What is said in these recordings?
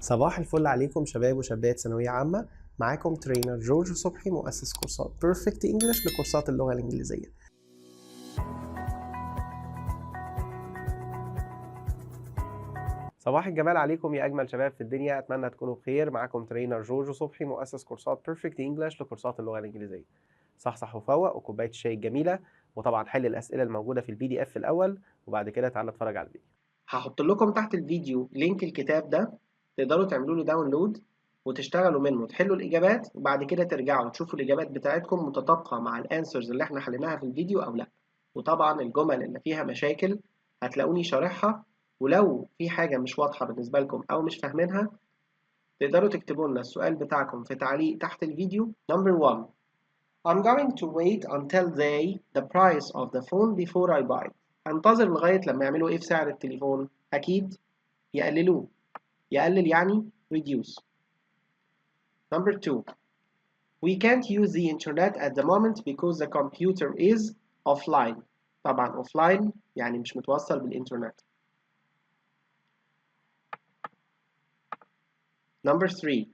صباح الفل عليكم شباب وشابات ثانوية عامة. معاكم ترينر جورج وصبحي مؤسس كورسات بيرفكت انجلش لكورسات اللغة الانجليزية. صباح الجمال عليكم يا اجمل شباب في الدنيا، اتمنى تكونوا بخير. معاكم ترينر جورج وصبحي مؤسس كورسات بيرفكت انجلش لكورسات اللغة الانجليزية. صحصح وفوق وكوباية الشاي الجميلة، وطبعا حل الاسئلة الموجودة في PDF الاول، وبعد كده تعالى اتفرج على الفيديو. هحط لكم تحت الفيديو لينك الكتاب ده، تقدروا تعملوا له داونلود وتشتغلوا منه، تحلوا الإجابات وبعد كده ترجعوا تشوفوا الإجابات بتاعتكم متطابقة مع الأنسرز اللي احنا حليناها في الفيديو أو لأ. وطبعا الجمل اللي فيها مشاكل هتلاقوني شارحها، ولو في حاجة مش واضحة بالنسبة لكم أو مش فاهمينها تقدروا تكتبوا لنا السؤال بتاعكم في تعليق تحت الفيديو. Number 1. I'm going to wait until the price of the phone before I buy it. انتظر لغاية لما يعملوا ايه في سعر التليفون؟ أكيد يقللوه. يقلل يعني reduce. Number 2. We can't use the internet at the moment because the computer is offline. طبعا offline يعني مش متوصل بالإنترنت. Number 3.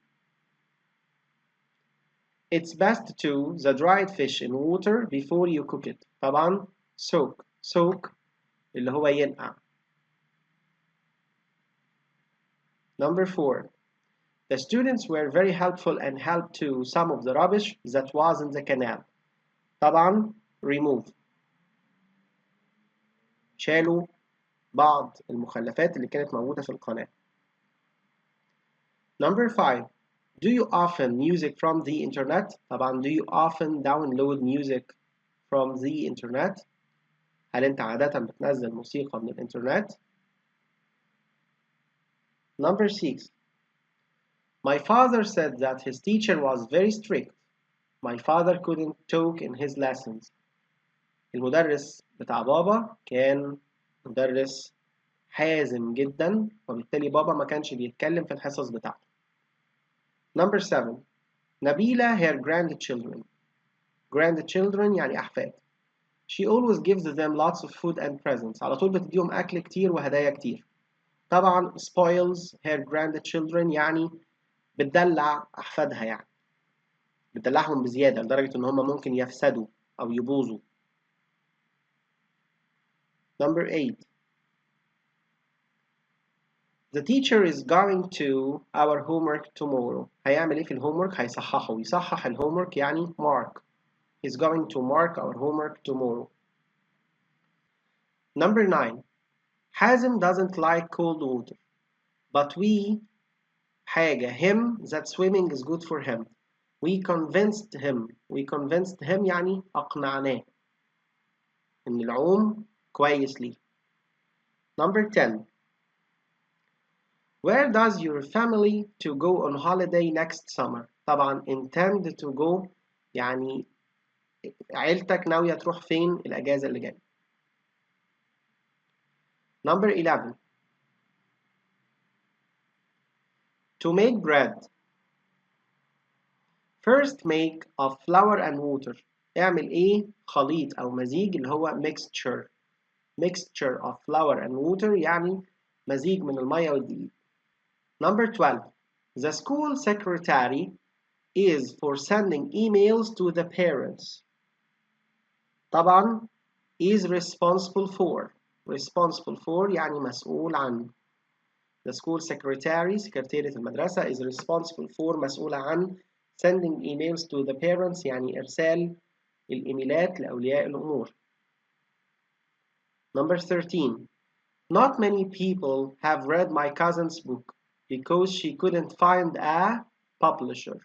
It's best to the dried fish in water before you cook it. طبعا soak اللي هو ينقع. Number 4. The students were very helpful and helped to some of the rubbish that was in the canal. طبعا remove. شالوا بعض المخلفات اللي كانت موجودة في القناة. Number 5. Do you often music from the internet? طبعا do you often download music from the internet? هل أنت عادة بتنزل موسيقى من الإنترنت؟ Number 6. My father said that his teacher was very strict. My father couldn't talk in his lessons. المدرس بتاع بابا كان مدرس حازم جدا، وبالتالي بابا ما كانش بيتكلم في الحصص بتاعته. Number 7. نبيلة her grandchildren. Grandchildren يعني أحفاد. She always gives them lots of food and presents. على طول بتديهم أكل كتير وهدايا كتير. طبعا spoils her grandchildren يعني بتدلع أحفادها، يعني بتدلعهم بزيادة لدرجة إن هم ممكن يفسدوا أو يبوظوا. Number 8. The teacher is going to our homework tomorrow. هيعمل إيه في الهومورك؟ هيصححه. يصحح الهومورك يعني mark. He's going to mark our homework tomorrow. Number 9. Hazem doesn't like cold water, but we حاجة him that swimming is good for him. We convinced him يعني أقنعناه إن العوم كويس ليه. Number 10. Where does your family to go on holiday next summer? طبعا intend to go يعني عيلتك ناوية تروح فين الأجازة اللي جاية. Number 11. To make bread. First make of flour and water. اعمل ايه؟ خليط أو مزيج اللي هو mixture. Mixture of flour and water يعني مزيج من المية والدقيق. Number 12. The school secretary is for sending emails to the parents. طبعا is responsible for يعني مسؤول عن. The school secretary سكرتيرة المدرسة is responsible for مسؤولة عن sending emails to the parents يعني إرسال الإيميلات لأولياء الأمور. Number 13. Not many people have read my cousin's book because she couldn't find a publisher.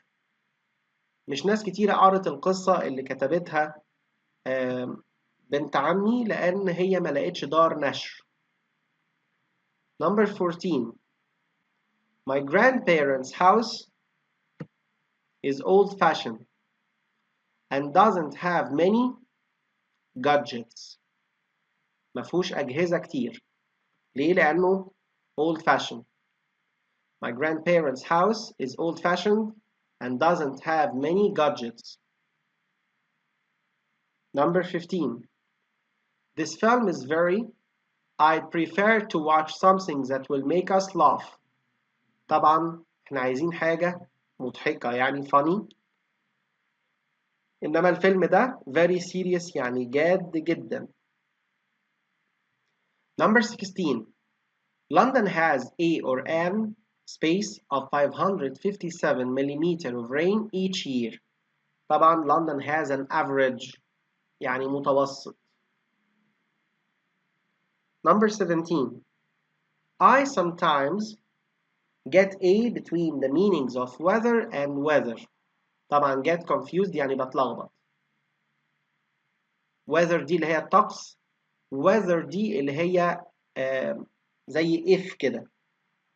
مش ناس كتيرة قرت القصة اللي كتبتها بنت عمي لأن هي ما لقتش دار نشر. Number 14. My grandparents' house is old-fashioned and doesn't have many gadgets. مفهوش أجهزة كتير. ليه؟ لأنه old-fashioned. My grandparents' house is old-fashioned and doesn't have many gadgets. Number 15. This film is I'd prefer to watch something that will make us laugh. طبعا احنا عايزين حاجة مضحكة يعني funny، إنما الفيلم ده very serious يعني جاد جدا. Number 16. London has a or an space of 557 millimeter of rain each year. طبعا London has an average يعني متوسط. Number 17. I sometimes get a between the meanings of weather and weather. طبعا get confused يعني بتلخبط. weather دي اللي هي الطقس، weather دي اللي هي زي if كده،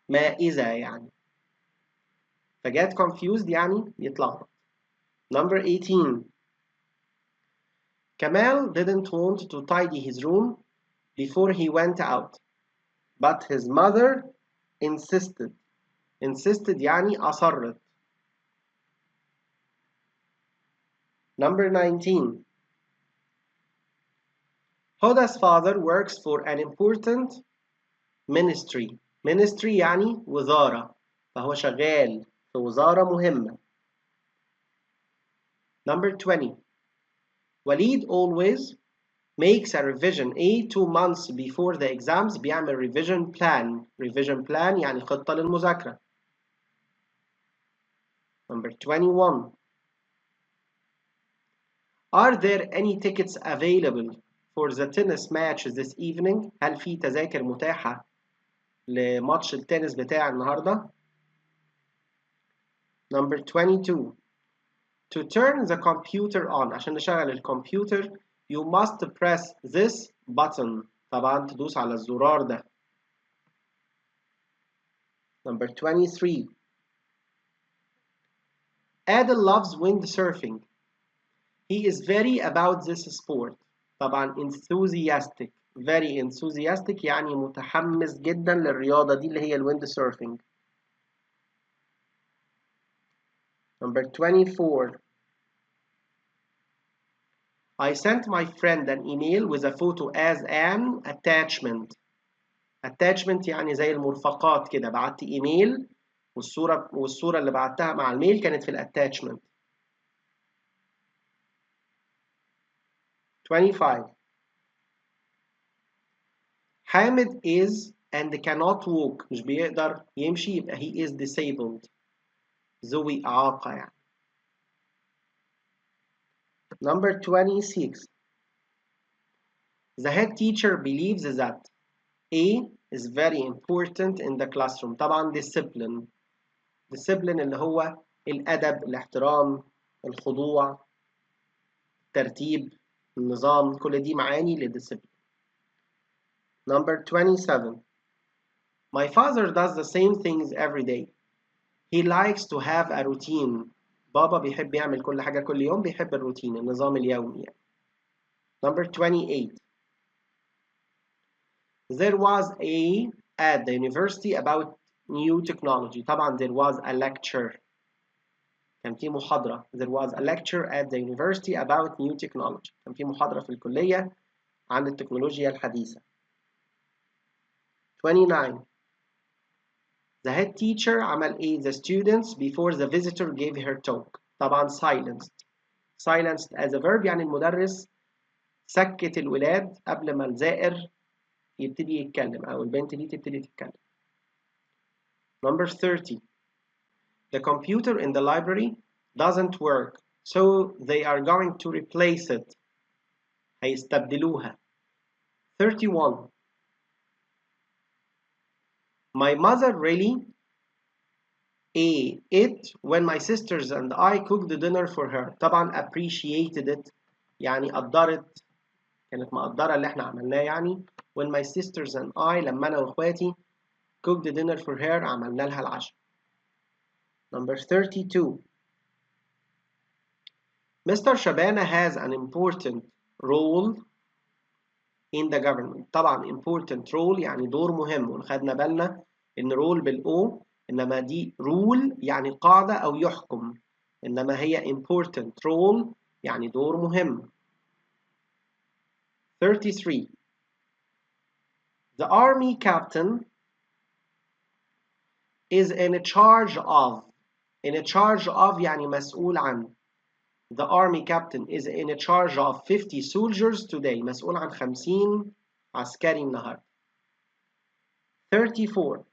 ما إذا يعني، فget confused يعني يتلخبط. Number 18. Kamal didn't want to tidy his room before he went out, but his mother insisted. insisted يعني أصرت. Number 19. Huda's father works for an important ministry. ministry يعني وزارة، فهو شغال في وزارة مهمة. Number 20. Walid always makes a revision A 2 months before the exams. بيعمل revision plan. revision plan يعني خطة للمذاكرة. Number 21. Are there any tickets available for the tennis match this evening? هل في تذاكر متاحة لماتش التنس بتاع النهاردة؟ Number 22. To turn the computer on، عشان نشغل الكمبيوتر you must press this button. طبعا تدوس على الزرار ده. Number 23. Adel loves windsurfing. He is very about this sport. طبعا enthusiastic. very enthusiastic يعني متحمس جدا للرياضة دي اللي هي الwindsurfing. Number 24. I sent my friend an email with a photo as an attachment. attachment يعني زي المرفقات كده، بعت ايميل والصورة اللي بعتها مع الميل كانت في الاتاتشمنت. 25. حامد is and cannot walk، مش بيقدر يمشي يبقى he is disabled، ذوي إعاقة يعني. Number 26. The head teacher believes that A is very important in the classroom. طبعا discipline. discipline اللي هو الأدب، الاحترام، الخضوع، الترتيب، النظام، كل دي معاني للدiscipline. Number 27. My father does the same things every day. He likes to have a routine. بابا بيحب يعمل كل حاجة كل يوم، بيحب الروتين، النظام اليومي يعني. Number 28. There was at the university about new technology. طبعا there was a lecture. كان في محاضرة. There was a lecture at the university about new technology. كان في محاضرة في الكلية عن التكنولوجيا الحديثة. 29. The head teacher عمل إيه؟ The students before the visitor gave her talk. طبعا silenced. silenced as a verb يعني المدرس سكت الولاد قبل ما الزائر يبتدي يتكلم أو البنت دي تبتدي تتكلم. Number 30. The computer in the library doesn't work, so they are going to replace it. هيستبدلوها. 31. My mother really ate it when my sisters and I cooked the dinner for her. طبعا appreciated it يعني قدرت، كانت مقدرة اللي احنا عملناه يعني. when my sisters and I لما أنا وإخواتي cooked the dinner for her عملنا لها العشاء. Number 32. Mr. Shabana has an important role in the government. طبعا important role يعني دور مهم، ونخدنا بالنا إن role بالO، إنما دي rule يعني قاعدة أو يحكم، إنما هي important role يعني دور مهم. 33. The army captain is in charge of. in charge of يعني مسؤول عن. The army captain is in charge of 50 soldiers today. مسؤول عن 50 عسكري النهارده. 34.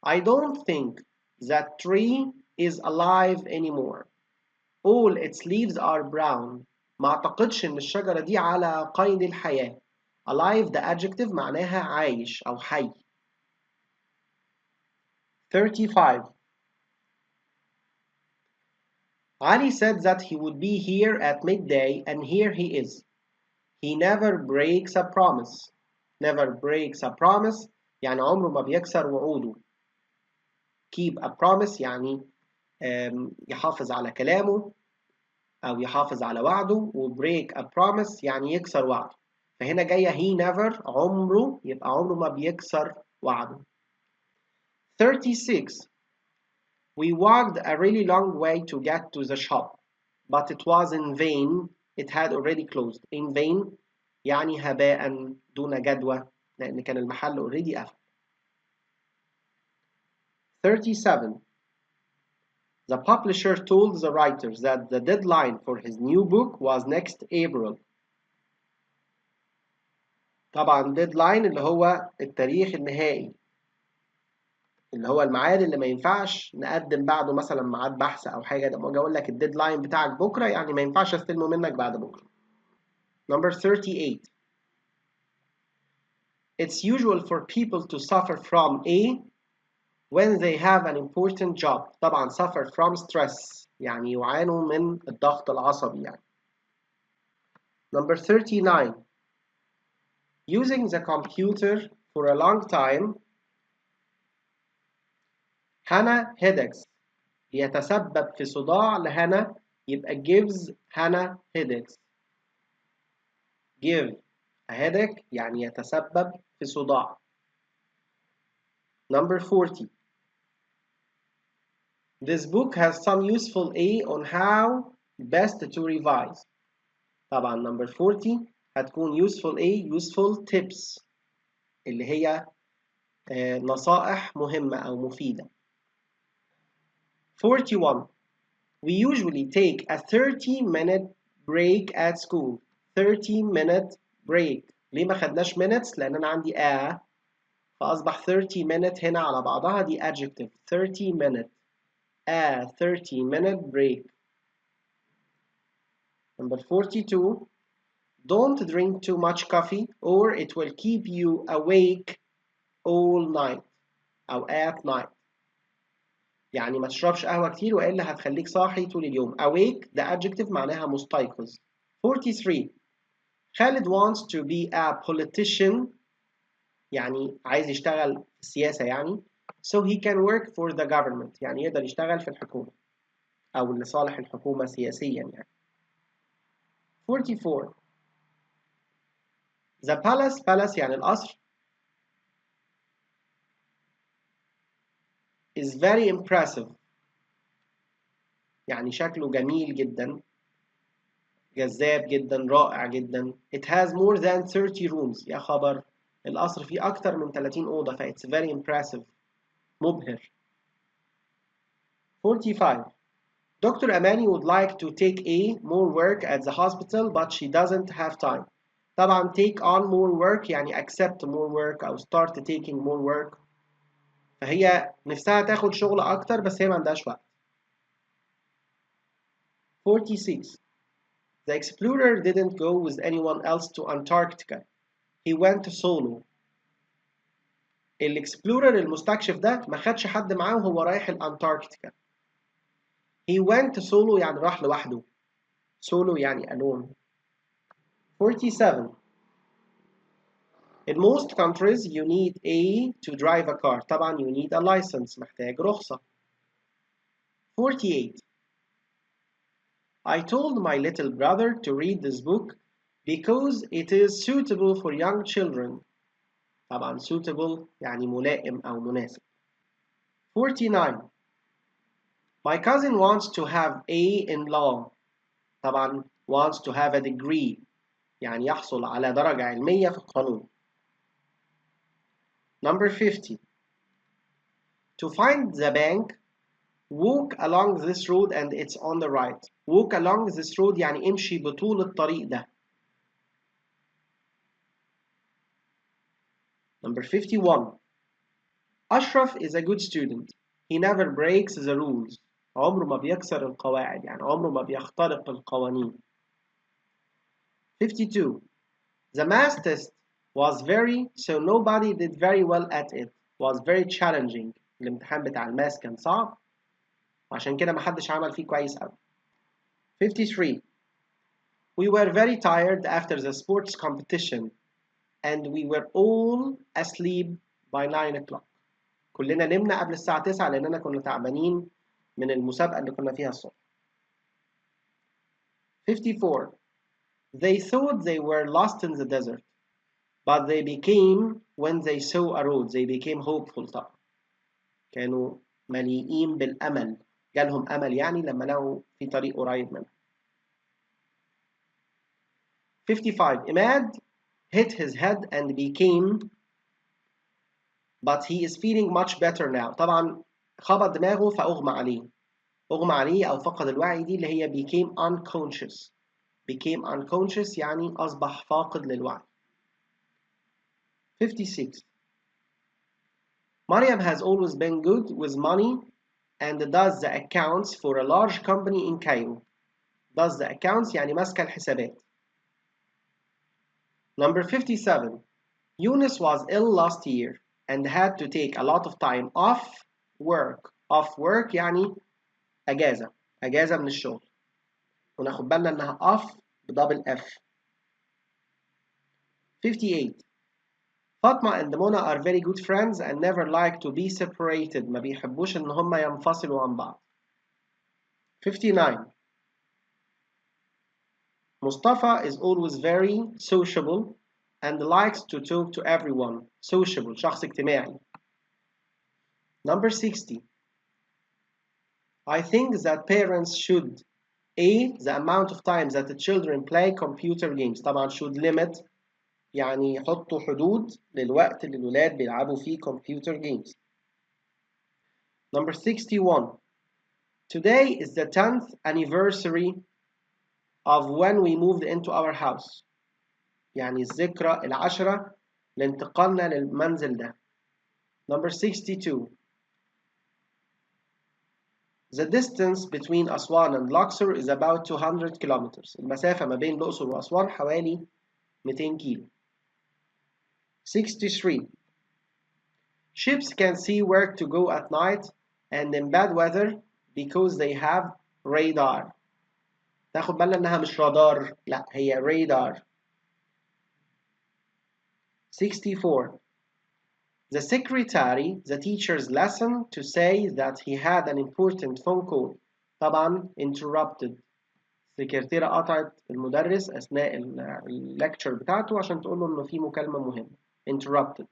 I don't think that tree is alive anymore. All its leaves are brown. ما اعتقدش ان الشجرة دي على قيد الحياة. Alive ده adjective معناها عايش أو حي. 35. Ali said that he would be here at midday and here he is. He never breaks a promise. Never breaks a promise يعني عمره ما بيكسر وعوده. Keep a promise يعني يحافظ على كلامه أو يحافظ على وعده. و break a promise يعني يكسر وعده. فهنا جاية he never عمره يبقى عمره ما بيكسر وعده. 36. We walked a really long way to get to the shop, but it was in vain. It had already closed. In vain يعني هباء دون جدوى لأن كان المحل already قفل. 37. The publisher told the writers that the deadline for his new book was next April. طبعا deadline اللي هو التاريخ النهائي اللي هو الميعاد اللي ما ينفعش نقدم بعده مثلا ميعاد بحث او حاجه. لما اجي اقول لك الديدلاين بتاعك بكره يعني ما ينفعش استلمه منك بعد بكره. Number 38. It's usual for people to suffer from A when they have an important job. طبعا suffer from stress يعني يعانوا من الضغط العصبي يعني. Number 39. Using the computer for a long time. Hannah headaches. يتسبب في صداع لهنا يبقى gives Hannah headaches. Give a headache يعني يتسبب في صداع. Number 40. This book has some useful A on how best to revise. طبعا number 40 هتكون useful A useful tips اللي هي نصائح مهمة أو مفيدة. 41. We usually take a 30-minute break at school. 30-minute break. ليه ما خدناش minutes؟ لأن أنا عندي فأصبح 30 minute هنا على بعضها دي adjective. 30 minute. A 30-minute break. Number 42. Don't drink too much coffee or it will keep you awake all night أو at night. يعني ما تشربش قهوة كتير وإلا هتخليك صاحي طول اليوم. Awake ده adjective معناها مستيقظ. 43. Khalid wants to be a politician يعني عايز يشتغل في السياسة يعني so he can work for the government يعني يقدر يشتغل في الحكومة أو لصالح الحكومة سياسيا يعني. 44. The palace يعني القصر is very impressive يعني شكله جميل جدا جذاب جدا رائع جدا. It has more than 30 rooms. يا خبر القصر فيه أكتر من 30 أوضة ف it's very impressive مبهر. 45. Dr. Amani would like to take more work at the hospital but she doesn't have time. طبعا take on more work يعني accept more work أو start taking more work. فهي نفسها تاخد شغل أكتر بس هي ما عندهاش وقت. 46. The explorer didn't go with anyone else to Antarctica. He went solo. الاكسبلورر المستكشف ده ما خدش حد معاه وهو رايح الأنتاركتيكا. He went solo يعني راح لوحده. Solo يعني alone. 47. In most countries you need to drive a car. طبعا you need a license محتاج رخصة. 48. I told my little brother to read this book because it is suitable for young children. طبعا suitable يعني ملائم أو مناسب. 49. My cousin wants to have A in law. طبعا wants to have a degree يعني يحصل على درجة علمية في القانون. Number 50. To find the bank, walk along this road and it's on the right. Walk along this road يعني امشي بطول الطريق ده. Number 51. Ashraf is a good student. He never breaks the rules. عمره ما بيكسر القواعد يعني عمره ما بيخترق القوانين. 52. The math test was so nobody did very well at it. Was very challenging. الامتحان بتاع الماس كان صعب وعشان كده محدش عمل فيه كويس قوي. 53. We were very tired after the sports competition and we were all asleep by 9 o'clock. كلنا نمنا قبل الساعة 9 لأننا كنا تعبانين من المسابقة اللي كنا فيها الصبح. 54. They thought they were lost in the desert, but they became, when they saw a road, they became hopeful طبعا. كانوا مليئين بالأمل. جالهم أمل يعني لما لقوا في طريق قريب منهم. 55. Imad hit his head and became, but he is feeling much better now. طبعا خبط دماغه فأغمى عليه. أغمى عليه أو فقد الوعي دي اللي هي became unconscious. became unconscious يعني أصبح فاقد للوعي. 56. Mariam has always been good with money and does the accounts for a large company in Cairo. Does the accounts يعني ماسكة الحسابات. Number 57. Yunus was ill last year and had to take a lot of time off work. Off work يعني أجازة. أجازة من الشغل. وناخد بالنا إنها off بدبل F. 58. Fatma and Mona are very good friends and never like to be separated. ما بيحبوش إن هما ينفصلوا عن بعض. 59. Mustafa is always very sociable and likes to talk to everyone. Sociable, شخص اجتماعي. Number 60. I think that parents should A. The amount of times that the children play computer games. طبعا should limit يعني يحطوا حدود للوقت اللي الولاد بيلعبوا فيه computer games. Number 61. Today is the 10th anniversary of when we moved into our house. يعني الذكرى العشرة لانتقالنا للمنزل ده. Number 62. The distance between أسوان and Luxor is about 200 kilometers. المسافة ما بين الأقصر وأسوان حوالي 200 كيلو. 63. Ships can see where to go at night and in bad weather because they have radar. تاخد بالنا إنها مش رادار، لا هي radar. 64. The secretary, the teacher's lesson to say that he had an important phone call. طبعا interrupted. السكرتيرة قطعت المدرس أثناء الليكتشر بتاعته عشان تقول له إنه في مكالمة مهمة. interrupted.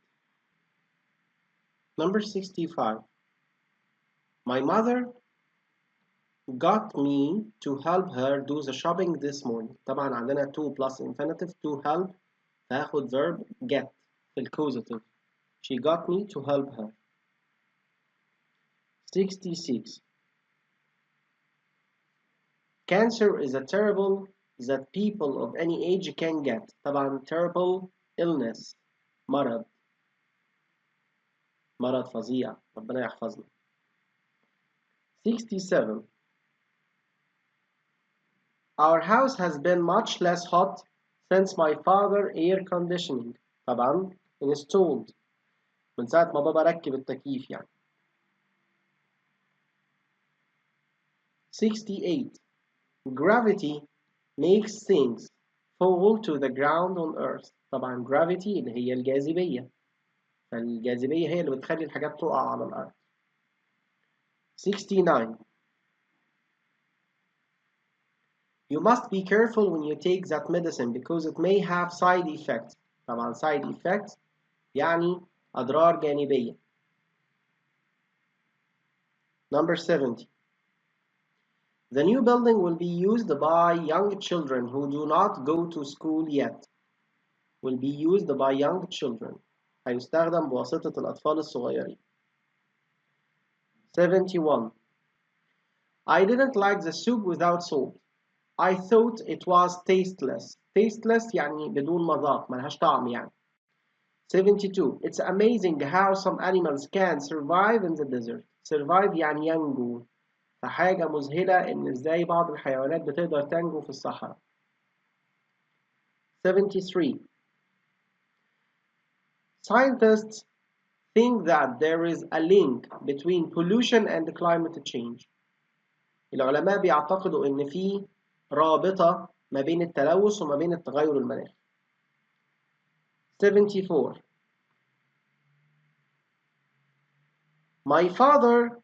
Number 65. My mother got me to help her do the shopping this morning. طبعا عندنا to plus infinitive to help هاخد verb get في الcausative. She got me to help her. 66. Cancer is a terrible that people of any age can get. طبعا terrible illness مرض فظيع ربنا يحفظنا. 67. Our house has been much less hot since my father air conditioning. طبعا installed من ساعة ما بابا ركب التكييف يعني. 68. Gravity makes things fall to the ground on earth. طبعا gravity اللي هي الجاذبية. فالجاذبية هي اللي بتخلي الحاجات تقع على الأرض. 69. You must be careful when you take that medicine because it may have side effects. طبعا side effects يعني أضرار جانبية. Number 70. The new building will be used by young children who do not go to school yet. Will be used by young children. هيستخدم بواسطة الأطفال الصغيرين. 71. I didn't like the soup without salt. I thought it was tasteless. Tasteless يعني بدون مذاق، ملهاش طعم يعني. 72. It's amazing how some animals can survive in the desert. Survive يعني ينجو. فحاجة مذهلة إن إزاي بعض الحيوانات بتقدر تنجو في الصحراء. 73. Scientists think that there is a link between pollution and climate change. العلماء بيعتقدوا إن في رابطة ما بين التلوث وما بين التغير المناخي. 74. My father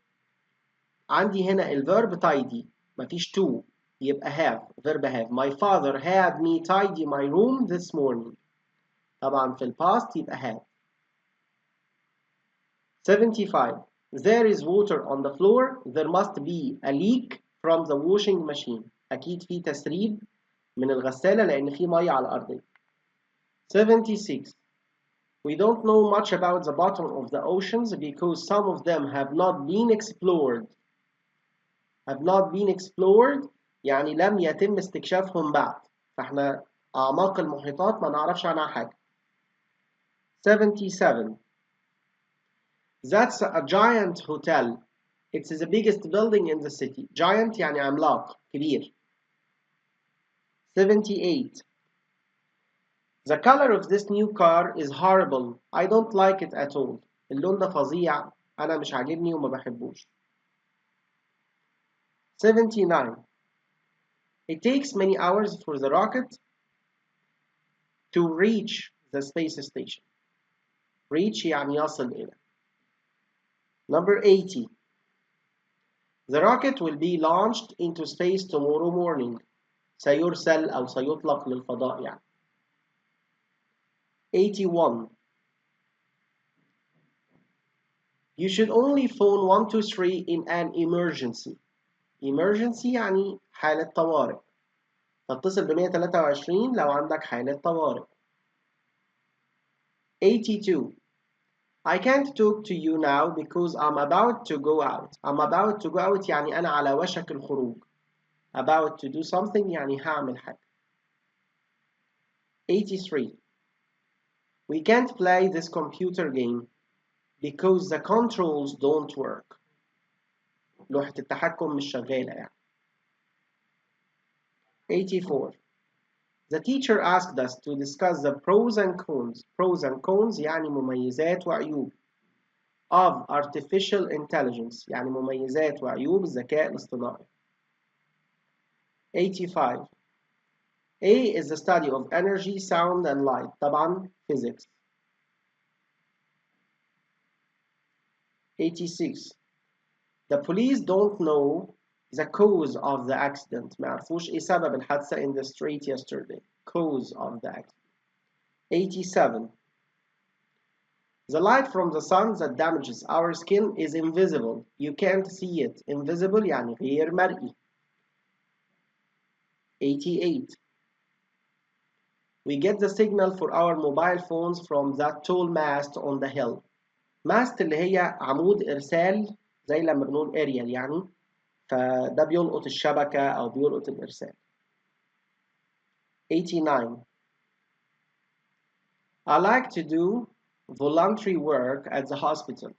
عندي هنا الverb tidy مفيش to يبقى have verb have. My father had me tidy my room this morning. طبعا في الباست يبقى had. 75. There is water on the floor. There must be a leak from the washing machine. أكيد في تسريب من الغسالة لأن في مية على الأرض. 76. We don't know much about the bottom of the oceans because some of them have not been explored. Have not been explored يعني لم يتم استكشافهم بعد. فاحنا أعماق المحيطات ما نعرفش عنها حاجة. 77. That's a giant hotel. It's the biggest building in the city. Giant يعني عملاق كبير. 78. The color of this new car is horrible. I don't like it at all. اللون ده فظيع. أنا مش عاجبني وما بحبوش. 79. It takes many hours for the rocket to reach the space station. Reach يعني يصل إلى. Number 80. The rocket will be launched into space tomorrow morning. سيرسل أو سيطلق للفضاء يعني. 81. You should only phone 123 in an emergency. Emergency يعني حالة طوارئ. تتصل ب 123 لو عندك حالة طوارئ. 82. I can't talk to you now because I'm about to go out. I'm about to go out يعني أنا على وشك الخروج. About to do something يعني هعمل حاجة. 83. We can't play this computer game because the controls don't work. لوحة التحكم مش شغالة يعني. 84. The teacher asked us to discuss the pros and cons. Pros and cons يعني مميزات وعيوب. Of artificial intelligence يعني مميزات وعيوب الذكاء الاصطناعي. 85. A is the study of energy, sound and light. طبعا physics. 86. The police don't know the cause of the accident. ما عرفوش ايه سبب الحادثة in the street yesterday. Cause of the accident. 87. The light from the sun that damages our skin is invisible. You can't see it. Invisible يعني غير مرئي. 88. We get the signal for our mobile phones from that tall mast on the hill. mast اللي هي عمود إرسال زي لما بنقول aerial يعني فده بيلقط الشبكة أو بيلقط الإرسال. 89. I like to do voluntary work at the hospital.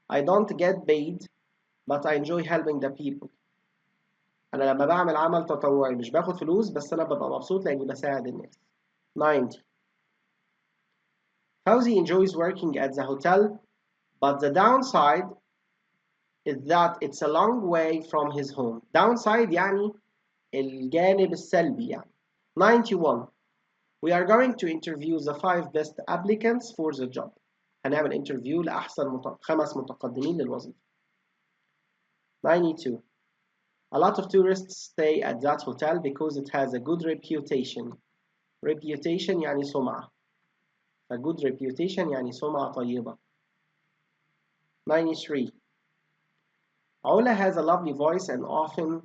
I don't get paid but I enjoy helping the people. أنا لما بعمل عمل تطوعي مش باخد فلوس بس أنا ببقى مبسوط لأني بساعد الناس. 90. Fauzi enjoys working at the hotel but the downside is that it's a long way from his home. Downside يعني الجانب السلبي يعني. 91. We are going to interview the 5 best applicants for the job. هنعمل interview لأحسن 5 متقدمين للوظيفة. 92. A lot of tourists stay at that hotel because it has a good reputation. Reputation يعني سمعة. A good reputation يعني سمعة طيبة. 93. Ola has a lovely voice and often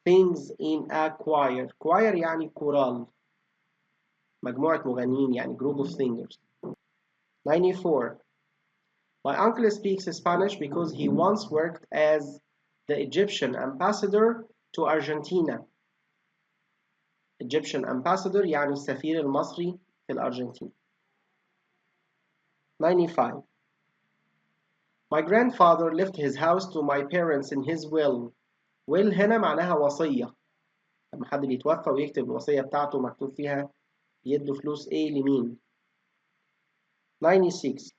sings in a choir. Choir يعني كورال. مجموعة مغنيين يعني group of singers. 94. My uncle speaks Spanish because he once worked as the Egyptian ambassador to Argentina. Egyptian ambassador يعني السفير المصري في الأرجنتين. 95. My grandfather left his house to my parents in his will. will هنا معناها وصية. لما حد بيتوفى ويكتب الوصية بتاعته مكتوب فيها يدوا فلوس إيه لمين. 96.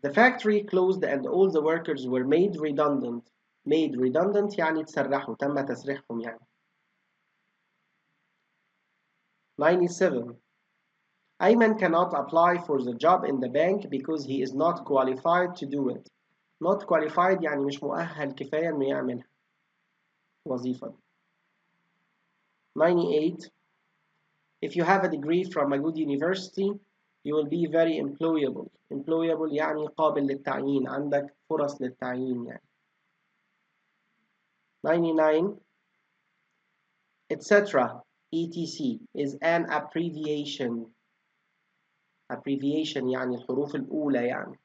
The factory closed and all the workers were made redundant. Made redundant يعني تسرحوا، تم تسريحهم يعني. 97. Ayman cannot apply for the job in the bank because he is not qualified to do it. Not qualified يعني مش مؤهل كفاية إنه يعملها وظيفة. 98. If you have a degree from a good university, you will be very employable. Employable يعني قابل للتعيين، عندك فرص للتعيين يعني. 99. etc. etc. is an abbreviation. Abbreviation يعني الحروف الأولى يعني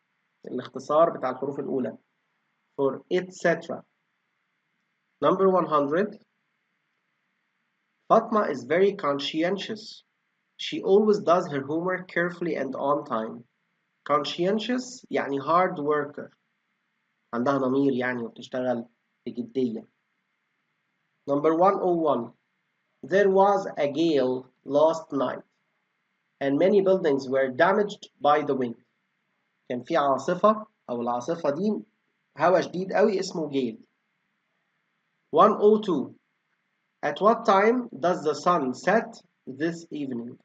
الاختصار بتاع الحروف الأولى for etc. Number 100. Fatma is very conscientious. She always does her homework carefully and on time. Conscientious يعني hard worker. عندها ضمير يعني وبتشتغل بجدية. Number 101. There was a gale last night and many buildings were damaged by the wind. كان في عاصفة أو العاصفة دي هوا شديد قوي اسمه gale. 102. At what time does the sun set this evening?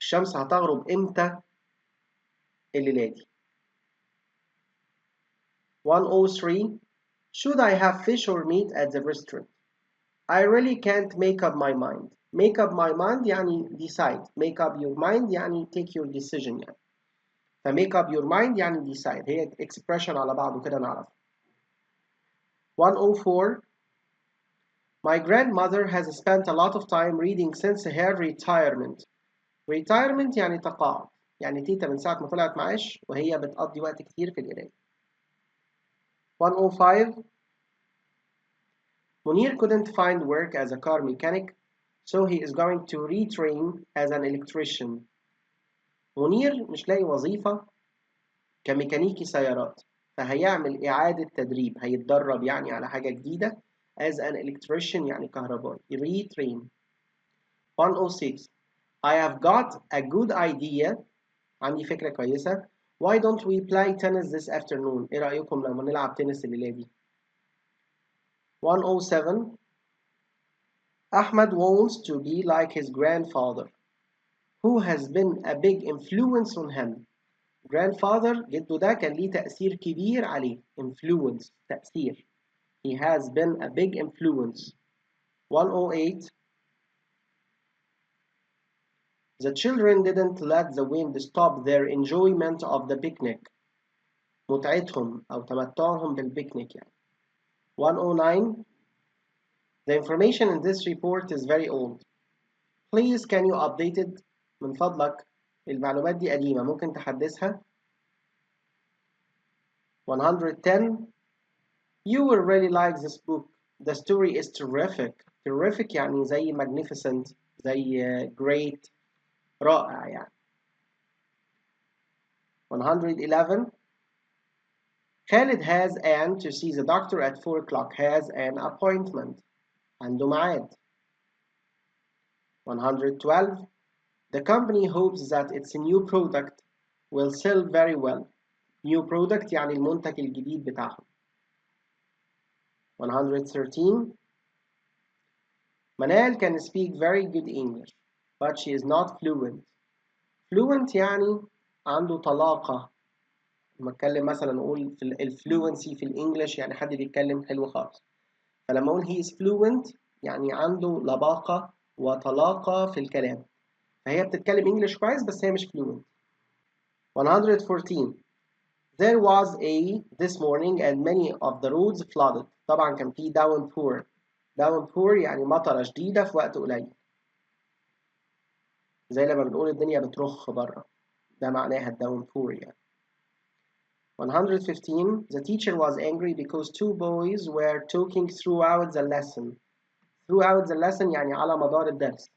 الشمس هتغرب إمتى الليلة دي؟ 103. Should I have fish or meat at the restaurant? I really can't make up my mind. Make up my mind يعني decide. Make up your mind يعني take your decision يعني. فmake up your mind يعني decide. هي expression على بعضه كده نعرف. 104. My grandmother has spent a lot of time reading since her retirement. Retirement يعني تقاعد. يعني تيتا من ساعة ما طلعت معاش وهي بتقضي وقت كتير في القراية. 105. Munir couldn't find work as a car mechanic, so he is going to retrain as an electrician. منير مش لاقي وظيفة كميكانيكي سيارات، فهيعمل إعادة تدريب، هيتدرب يعني على حاجة جديدة as an electrician يعني كهربائي. retrain. 106. I have got a good idea. عندي فكرة كويسة. Why don't we play tennis this afternoon? إيه رأيكم لما نلعب تنس الليلة دي؟ 107. Ahmed wants to be like his grandfather, who has been a big influence on him. Grandfather جده ده كان ليه تأثير كبير عليه. Influence تأثير. He has been a big influence. 108. The children didn't let the wind stop their enjoyment of the picnic. متعتهم أو تمتعهم بالبيكنيك يعني. 109. The information in this report is very old. Please can you update it? من فضلك المعلومات دي قديمة ممكن تحدثها. 110. You will really like this book. The story is terrific. Terrific يعني زي magnificent زي great رائع يعني. 111. Khalid has to see the doctor at 4 o'clock. Has an appointment. عنده ميعاد. 112. The company hopes that its new product will sell very well. New product يعني المنتج الجديد بتاعهم. 113. Manal can speak very good English, but she is not fluent. Fluent يعني عنده طلاقة. لما اتكلم مثلا نقول في الفلوينسي في الانجليش يعني حد بيتكلم حلو خالص. فلما اقول he is fluent يعني عنده لباقة وطلاقة في الكلام. فهي بتتكلم انجليش كويس بس هي مش fluent. 114. There was this morning and many of the roads flooded. طبعا كان في downpour. downpour يعني مطرة شديدة في وقت قليل. زي لما بنقول الدنيا بترخ بره. ده معناها downpour يعني. 115 the teacher was angry because two boys were talking throughout the lesson. throughout the lesson يعني على مدار الدرس.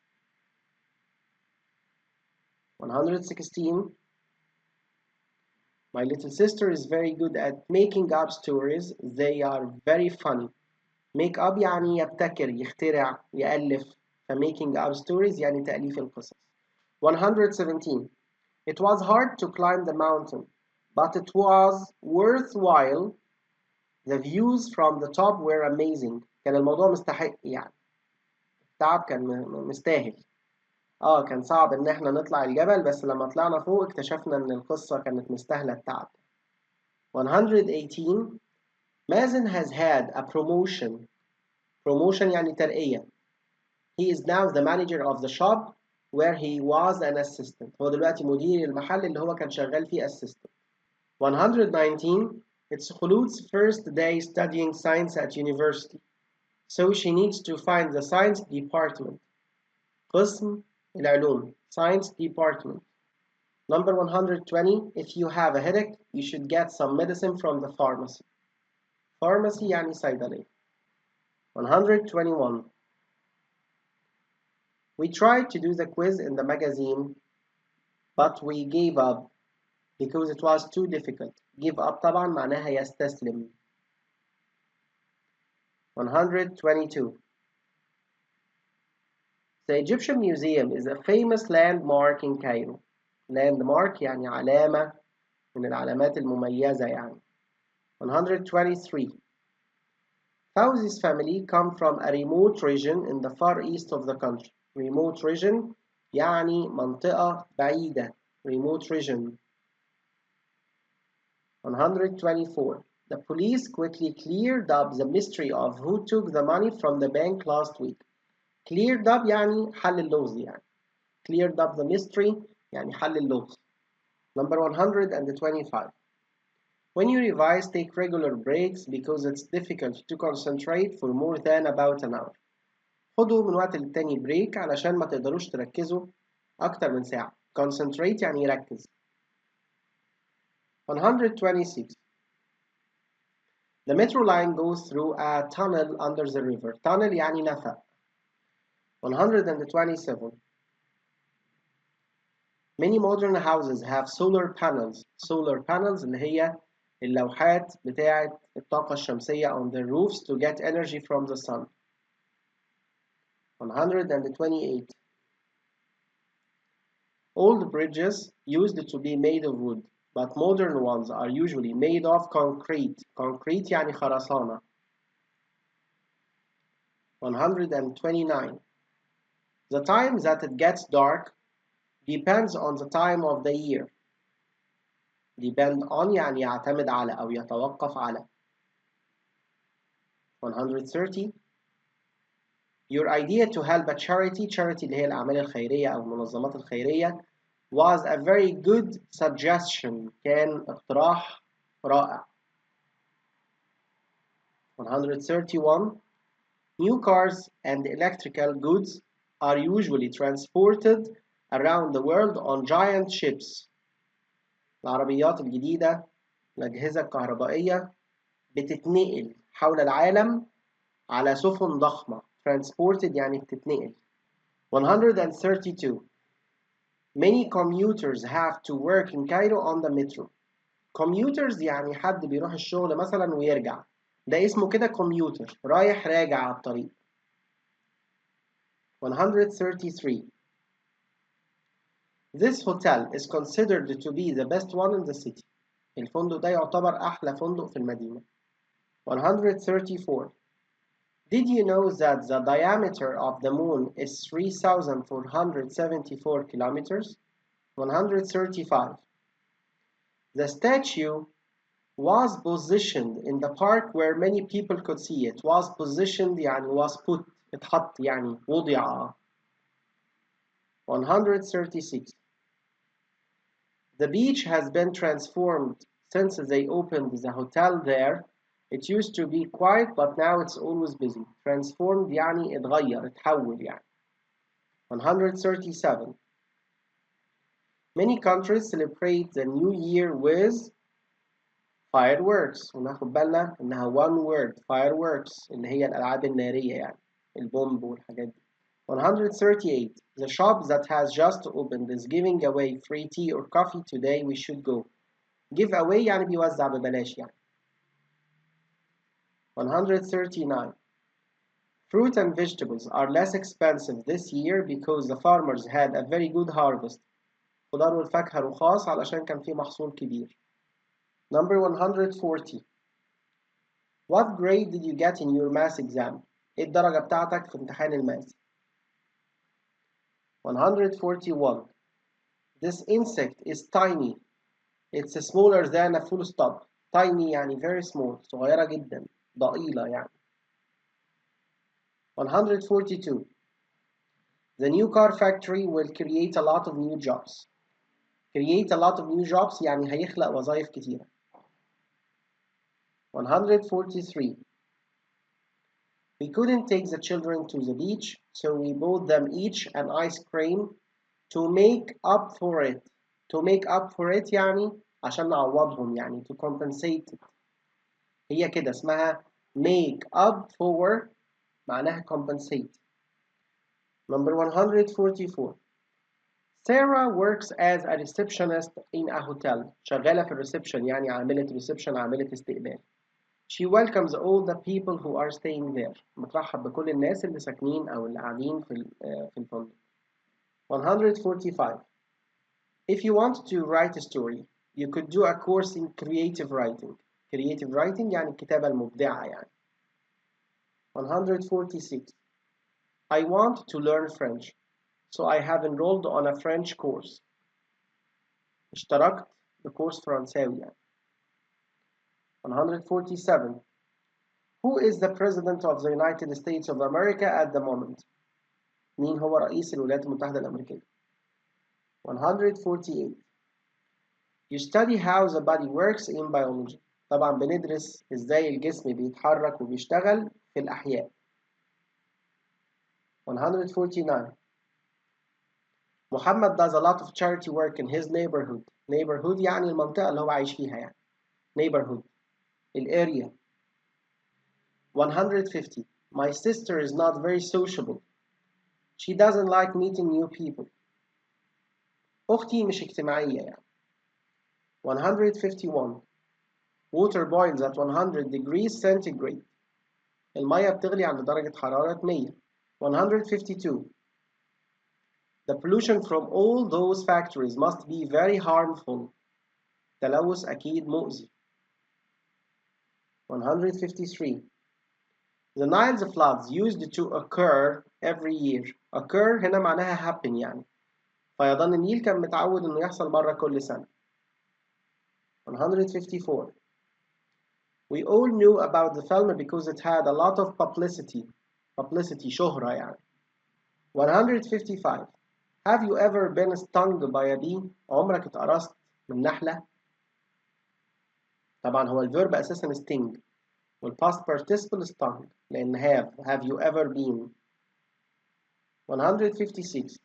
116 my little sister is very good at making up stories. They are very funny. make up يعني يبتكر يخترع يألف. ف making up stories يعني تأليف القصص. 117 it was hard to climb the mountain but it was worthwhile. The views from the top were amazing. كان الموضوع مستحق يعني. التعب كان مستاهل. كان صعب ان احنا نطلع الجبل بس لما طلعنا فوق اكتشفنا ان القصة كانت مستاهلة التعب. 118 مازن has had a promotion. promotion يعني ترقية. He is now the manager of the shop where he was an assistant. هو دلوقتي مدير المحل اللي هو كان شغال فيه assistant. 119 it's Khulud's first day studying science at university. So she needs to find the science department. قسم العلوم. Science department. Number 120 if you have a headache you should get some medicine from the pharmacy. Pharmacy يعني صيدلية. 121 we tried to do the quiz in the magazine but we gave up because it was too difficult. Give up طبعا معناها يستسلم. 122 The Egyptian Museum is a famous landmark in Cairo. Landmark يعني علامة من العلامات المميزة يعني. 123 Fauzi's family come from a remote region in the far east of the country. Remote region يعني منطقة بعيدة. Remote region. 124 The police quickly cleared up the mystery of who took the money from the bank last week. Cleared up يعني حل اللغز يعني. Cleared up the mystery يعني حل اللغز. Number 125 When you revise, take regular breaks because it's difficult to concentrate for more than about an hour. خدوا من وقت للتاني بريك علشان ما تقدروش تركزوا أكتر من ساعة. Concentrate يعني يركز. 126 The metro line goes through a tunnel under the river. Tunnel يعني نفق. 127 Many modern houses have solar panels. Solar panels اللي هي اللوحات بتاعة الطاقة الشمسية on the roofs to get energy from the sun. 128 Old bridges used to be made of wood, but modern ones are usually made of concrete. Concrete يعني خرسانة. 129 The time that it gets dark depends on the time of the year. Depend on يعني يعتمد على أو يتوقف على. 130 Your idea to help a charity اللي هي الأعمال الخيرية أو المنظمات الخيرية was a very good suggestion. كان اقتراح رائع. 131 New cars and electrical goods are usually transported around the world on giant ships. العربيات الجديدة الأجهزة الكهربائية بتتنقل حول العالم على سفن ضخمة. Transported يعني بتتنقل. 132 Many commuters have to work in Cairo on the metro. Commuters يعني حد بيروح الشغل مثلا ويرجع. ده اسمه كده commuter. رايح راجع على الطريق. 133 This hotel is considered to be the best one in the city. الفندق ده يعتبر أحلى فندق في المدينة. 134 Did you know that the diameter of the moon is 3,474 kilometers? 135 The statue was positioned in the park where many people could see it. Was positioned يعني was put. اتحط يعني وضع. 136 The beach has been transformed since they opened the hotel there. It used to be quiet but now it's always busy. Transformed يعني اتغير اتحول يعني. 137 Many countries celebrate the new year with fireworks، وناخد بالنا إنها one word fireworks اللي هي الألعاب النارية يعني البومب والحاجات دي. 138 The shop that has just opened is giving away free tea or coffee today we should go. give away يعني بيوزع ببلاش يعني. 139 Fruit and vegetables are less expensive this year because the farmers had a very good harvest. خضار والفاكهة رخاص علشان كان في محصول كبير. Number 140 What grade did you get in your math exam? إيه الدرجة بتاعتك في امتحان الماث؟ 141 This insect is tiny. It's smaller than a full stop. Tiny يعني very small. صغيرة جدا. ضئيلة يعني. 142 The new car factory will create a lot of new jobs. Create a lot of new jobs يعني هيخلق وظائف كتيرة. 143 We couldn't take the children to the beach, so we bought them each an ice cream to make up for it. To make up for it يعني عشان نعوضهم يعني to compensate it. هي كده اسمها make up for معناها compensate. Number 144 Sarah works as a receptionist in a hotel. شغالة في الريسبشن يعني عاملة ريسبشن عاملة استقبال. She welcomes all the people who are staying there. بترحب بكل الناس اللي ساكنين أو اللي قاعدين في الفندق. 145 If you want to write a story, you could do a course in creative writing. Creative writing يعني الكتابة المبدعة يعني. 146 I want to learn French, so I have enrolled on a French course. اشتركت بكورس فرنساوي يعني. 147 Who is the President of the United States of America at the moment? مين هو رئيس الولايات المتحدة الأمريكية؟ 148 You study how the body works in biology. طبعا بندرس ازاي الجسم بيتحرك وبيشتغل في الأحياء. 149 محمد does a lot of charity work in his neighborhood. Neighborhood يعني المنطقة اللي هو عايش فيها يعني. Neighborhood الاريا. 150 My sister is not very sociable. She doesn't like meeting new people. أختي مش اجتماعية يعني. 151 Water boils at 100 degrees centigrade. المية بتغلي عند درجة حرارة 100. 152 The pollution from all those factories must be very harmful. تلوث أكيد مؤذي. 153 The Nile's floods used to occur every year. Occur هنا معناها happen يعني. فيضان النيل كان متعود إنه يحصل مرة كل سنة. 154 We all knew about the film because it had a lot of publicity. Publicity شهرة يعني. 155 Have you ever been stung by a bee? عمرك اتقرصت من نحلة؟ طبعا هو الفيرب أساسا sting والpast participle stung لأن have you ever been. 156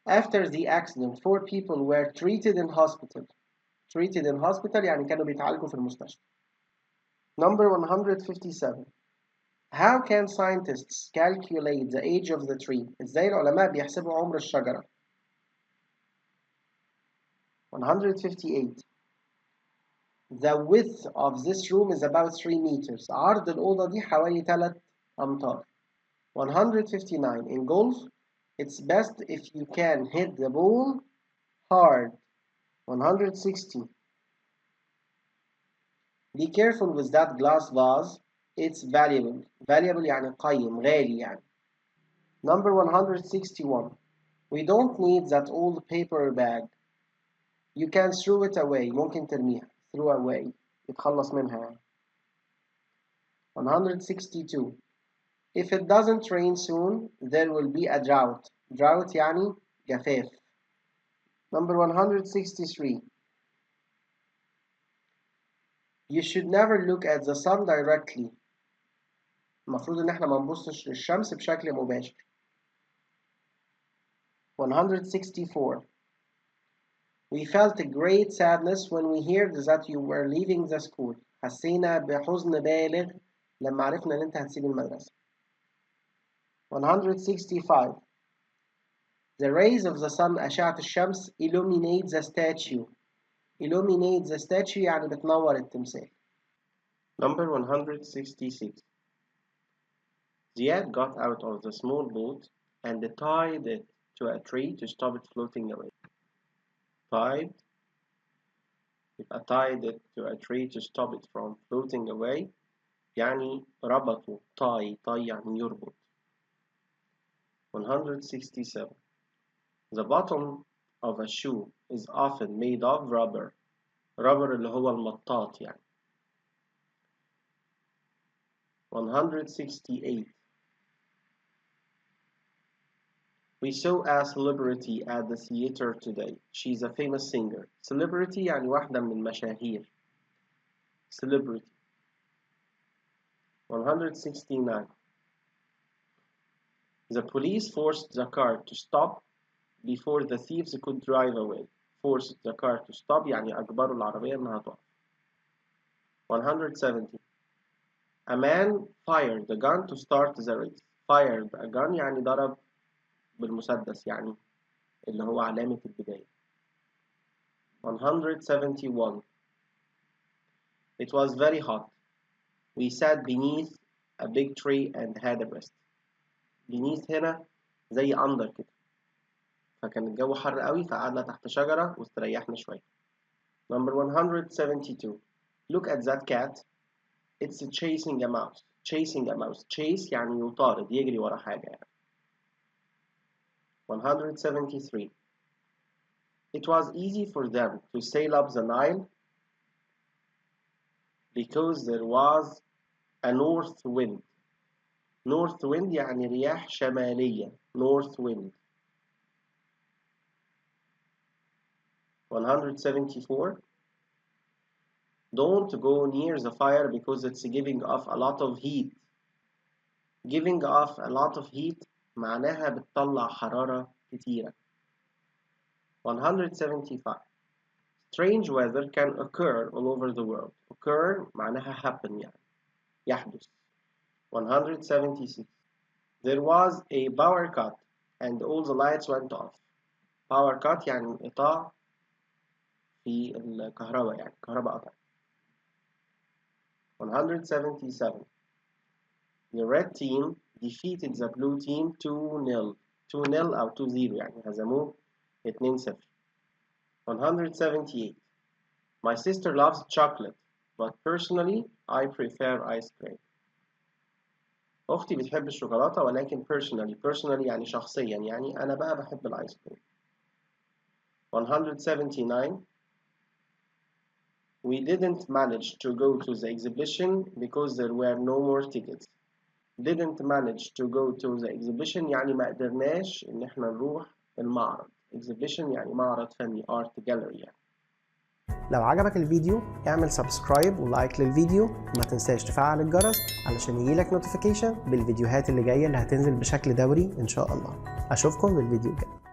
After the accident 4 people were treated in hospital. Treated in hospital يعني كانوا بيتعالجوا في المستشفى. Number 157 How can scientists calculate the age of the tree? إزاي العلماء بيحسبوا عمر الشجرة؟ 158 The width of this room is about 3 meters. عرض الأوضة دي حوالي 3 أمتار. 159 In golf, it's best if you can hit the ball hard. 160 Be careful with that glass vase. It's valuable. Valuable يعني قيم غالي يعني. Number 161 We don't need that old paper bag. You can throw it away. ممكن ترميها. Throw away. يتخلص منها يعني. 162 If it doesn't rain soon, there will be a drought. Drought يعني جفاف. Number 163 You should never look at the sun directly. المفروض إن احنا ما نبصش للشمس بشكل مباشر. 164 We felt a great sadness when we heard that you were leaving the school. حسينا بحزن بالغ لما عرفنا إن أنت هتسيب المدرسة. 165. The rays of the sun أشعة الشمس illuminate the statue. Illuminate the statue يعني بتنور التمثال. Number 166. Ziad got out of the small boat and tied it to a tree to stop it floating away. Tied it to a tree to stop it from floating away يعني ربطه. tie يعني يربط. 167. The bottom of a shoe is often made of rubber. rubber اللي هو المطاط يعني. 168. We saw a celebrity at the theater today. She's a famous singer. Celebrity يعني واحدة من المشاهير. Celebrity. 169. The police forced the car to stop before the thieves could drive away. Forced the car to stop يعني أجبروا العربية إنها تقف. 170. A man fired the gun to start the race. Fired a gun يعني ضرب بالمسدس يعني اللي هو علامة البداية. 171. It was very hot. We sat beneath a big tree and had a rest. beneath هنا زي under كده. فكان الجو حر قوي فقعدنا تحت شجرة واستريحنا شوية. Number 172. Look at that cat. It's chasing a mouse. Chasing a mouse. Chase يعني يطارد يجري ورا حاجة يعني. 173. It was easy for them to sail up the Nile because there was a north wind. North wind يعني رياح شمالية. North wind. 174. Don't go near the fire because it's giving off a lot of heat. Giving off a lot of heat معناها بتطلع حرارة كتيرة. 175. Strange weather can occur all over the world. Occur معناها happen يعني يحدث. 176. There was a power cut and all the lights went off. Power cut يعني انقطاع في الكهرباء يعني الكهرباء قطعت. 177. The red team defeated the blue team 2-0. 2-0 أو 2-0 يعني هزموه 2-0. 178. My sister loves chocolate, but personally I prefer ice cream. أختي بتحب الشوكولاتة ولكن personally يعني شخصيا يعني أنا بقى بحب الآيس كريم. 179. We didn't manage to go to the exhibition because there were no more tickets. Didn't manage to go to the exhibition يعني ما قدرناش إن إحنا نروح المعرض. Exhibition يعني معرض فني art gallery يعني. لو عجبك الفيديو اعمل سبسكرايب ولايك للفيديو وما تنساش تفعل الجرس علشان يجيلك نوتيفيكيشن بالفيديوهات اللي جاية اللي هتنزل بشكل دوري إن شاء الله. أشوفكم بالفيديو الجاي.